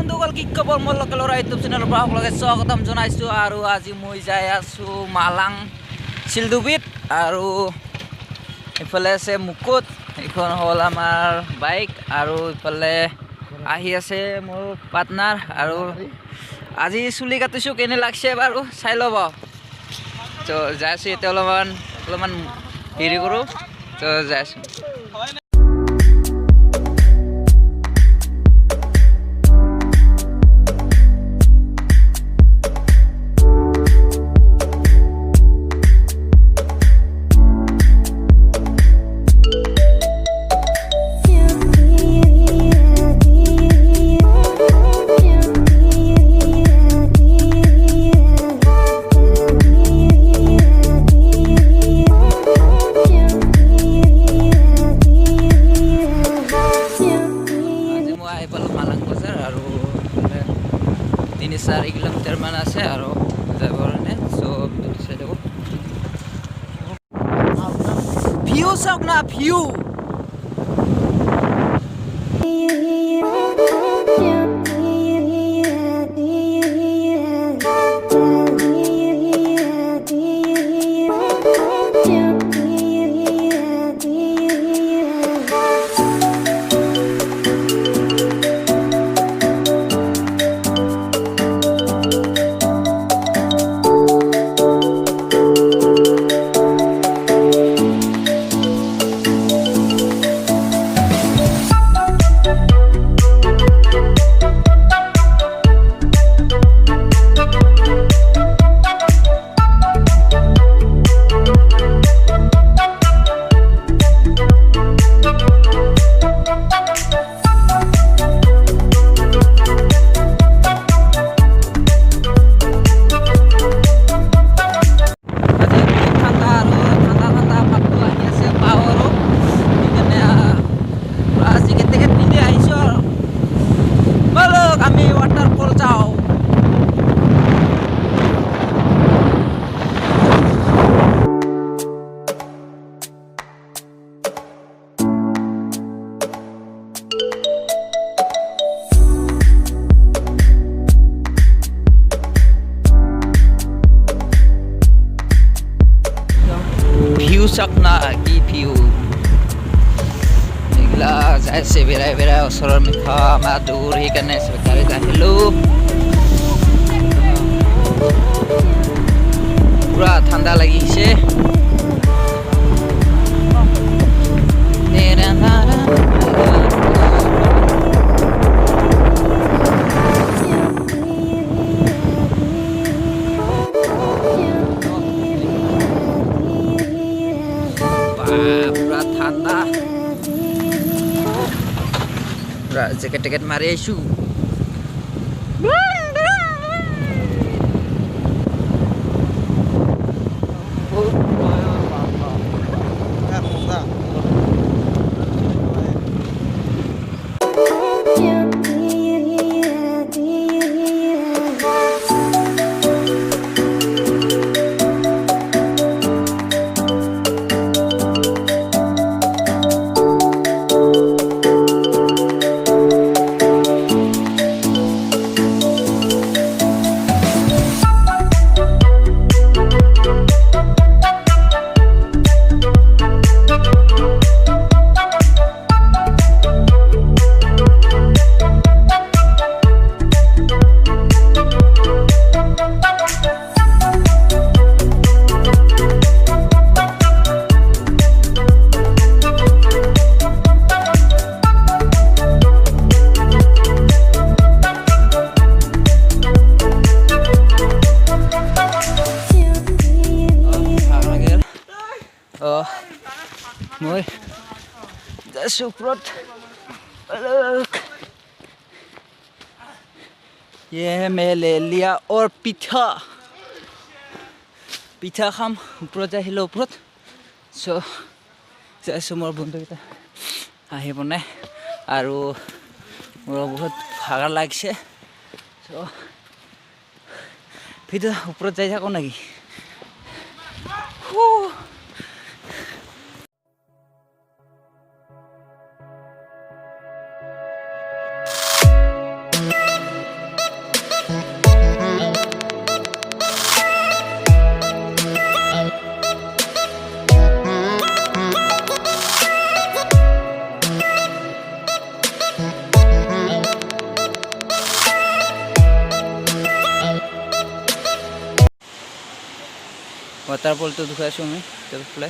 বন্ধুসকল কি খবৰ মোৰ লোকেলৰ ইউটিউব চেনেলৰ পৰা সকলোকে স্বাগতম জনাইছোঁ আৰু আজি মই যাই আছোঁ মালাং চিলডুবিত আৰু ইফালে আছে মুকুট এইখন হ'ল আমাৰ বাইক আৰু ইফালে আহি আছে মোৰ পাৰ্টনাৰ আৰু আজি চুলি কাটিছোঁ কেনে লাগছে বাৰু চাই ল'ব তো যাই আছোঁ এতিয়া অলপমান হেৰি কৰোঁ তো যাই আছোঁ তিনি 4 কিলোমিটাৰ মান আছে আৰু যাবৰ কাৰণে সব চাই দেব ভিউ চাওক না view sakna ki view egla jaise berai osoror mikha ma dur hikane sarkare jahilo pura thanda lagise jaket mari isu moi suprot ये मैं ले लिया और পিঠা খাম ওপৰত আহিলে ওপৰত সো যাইছোঁ মোৰ বন্ধুকেইটা আহিব নাই আৰু মোৰ বহুত ভাগৰ লাগিছে সো ভিডিঅ' ওপৰত যাই থাকোঁ নেকি ৱাটাৰফলটো দেখাই আছোঁ আমি এইফালে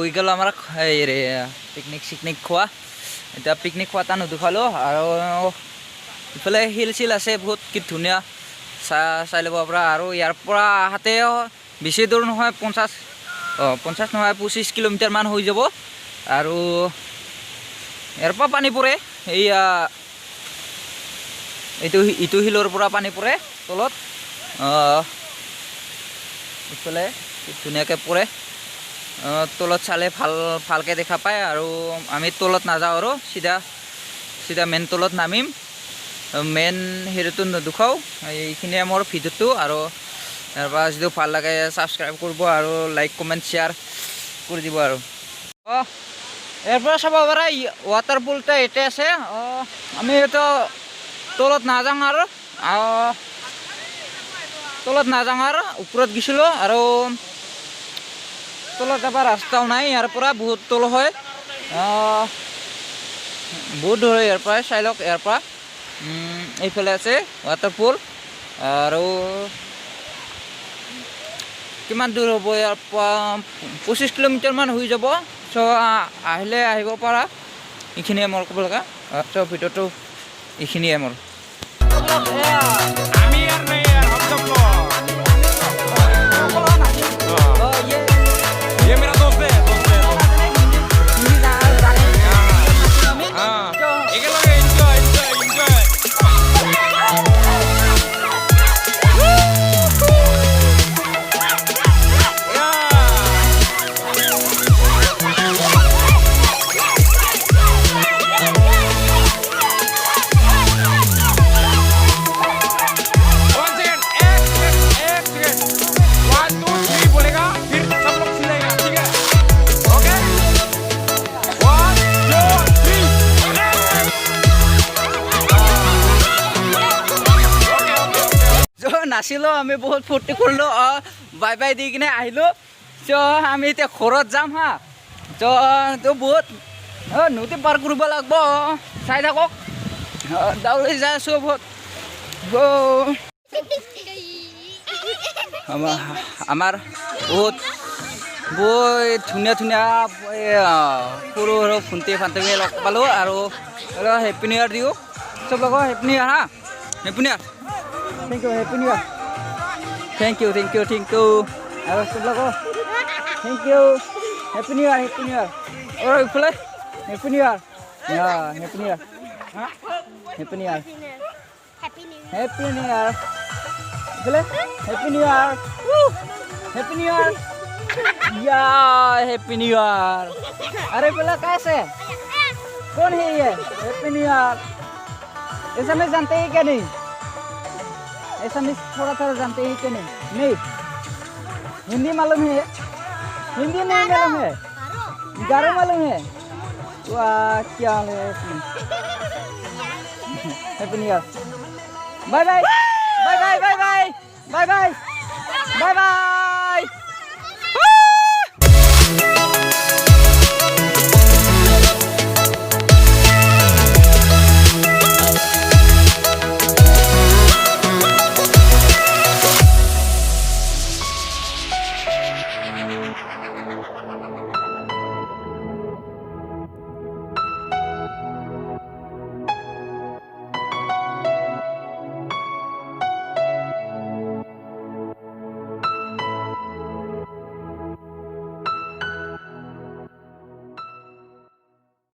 হৈ গ'ল আমাৰ পিকনিক খোৱা এতিয়া পিকনিক খোৱা টান দুখালো আৰু ইফালে হিল চিল আছে বহুত কি ধুনীয়া চাই ল'ব পৰা আৰু ইয়াৰ পৰা আহাতে বেছি দূৰ নহয় 50 নহয় 25 কিলোমিটাৰমান হৈ যাব আৰু ইয়াৰ পৰা পানী পৰে এইয়া ইটো হিলৰ পৰা পানী পৰে তলত ইফালে ধুনীয়াকৈ পৰে তলত চালে ভালকৈ দেখা পায় আৰু আমি তলত নাযাওঁ আৰু চিধা মেইন তলত নামিম মেইন হেৰিটো নেদেখাওঁ এইখিনিয়ে মোৰ ভিডিঅ'টো আৰু ইয়াৰ পৰা যদি ভাল লাগে ছাবস্ক্ৰাইব কৰিব আৰু লাইক কমেণ্ট শ্বেয়াৰ কৰি দিব আৰু ইয়াৰ পৰা চাব পাৰা ৱাটাৰফলটো এতিয়া আছে আমি এইটো তলত নাযাওঁ আৰু ওপৰত গৈছিলোঁ আৰু তলত এবাৰ ৰাস্তাও নাই ইয়াৰ পৰা বহুত তল হয় বহুত দূৰ হয় ইয়াৰ পৰা চাই লওক ইয়াৰ পৰা এইফালে আছে ৱাটাৰফল আৰু কিমান দূৰ হ'ব ইয়াৰ পৰা 25 কিলোমিটাৰমান হৈ যাব চ' আহিলে আহিব পাৰা এইখিনিয়ে মোৰ ক'ব লগা চ' ভিডিঅ'টো এইখিনিয়ে মোৰ নাছিলোঁ আমি বহুত ফূৰ্তি কৰিলোঁ বাই বাই দি কিনে আহিলোঁ চ' আমি এতিয়া ঘৰত যাম হা চ' বহুত নদী পাৰ কৰিব লাগিব চাই থাকক দাউৰি যাই আছোঁ বহুত আমাৰ বহুত ধুনীয়া সৰু ভণ্টি লগ পালোঁ আৰু হেপী নিউ ইয়াৰ দিওঁ চব লগৰ হেপী নিউ ইয়াৰ হা happy new year Thank you, Happy New Year. Thank you. Ayo, sebelah kau. Thank you, Happy New Year. Oh, boleh? Happy New Year. Ya, Happy New Year. Happy New Year. Boleh? Happy New Year. Happy New Year. Ya, Happy New Year. अरे बोला कैसे? कौन है ये? Happy New Year. ऐसा मैं जानते ही क्या नहीं? ऐसा मिस थोड़ा जानते हैं कि नहीं हिंदी मालूम है हिंदी नहीं मालूम है गारो मालूम है वाह क्या है happy new year bye bye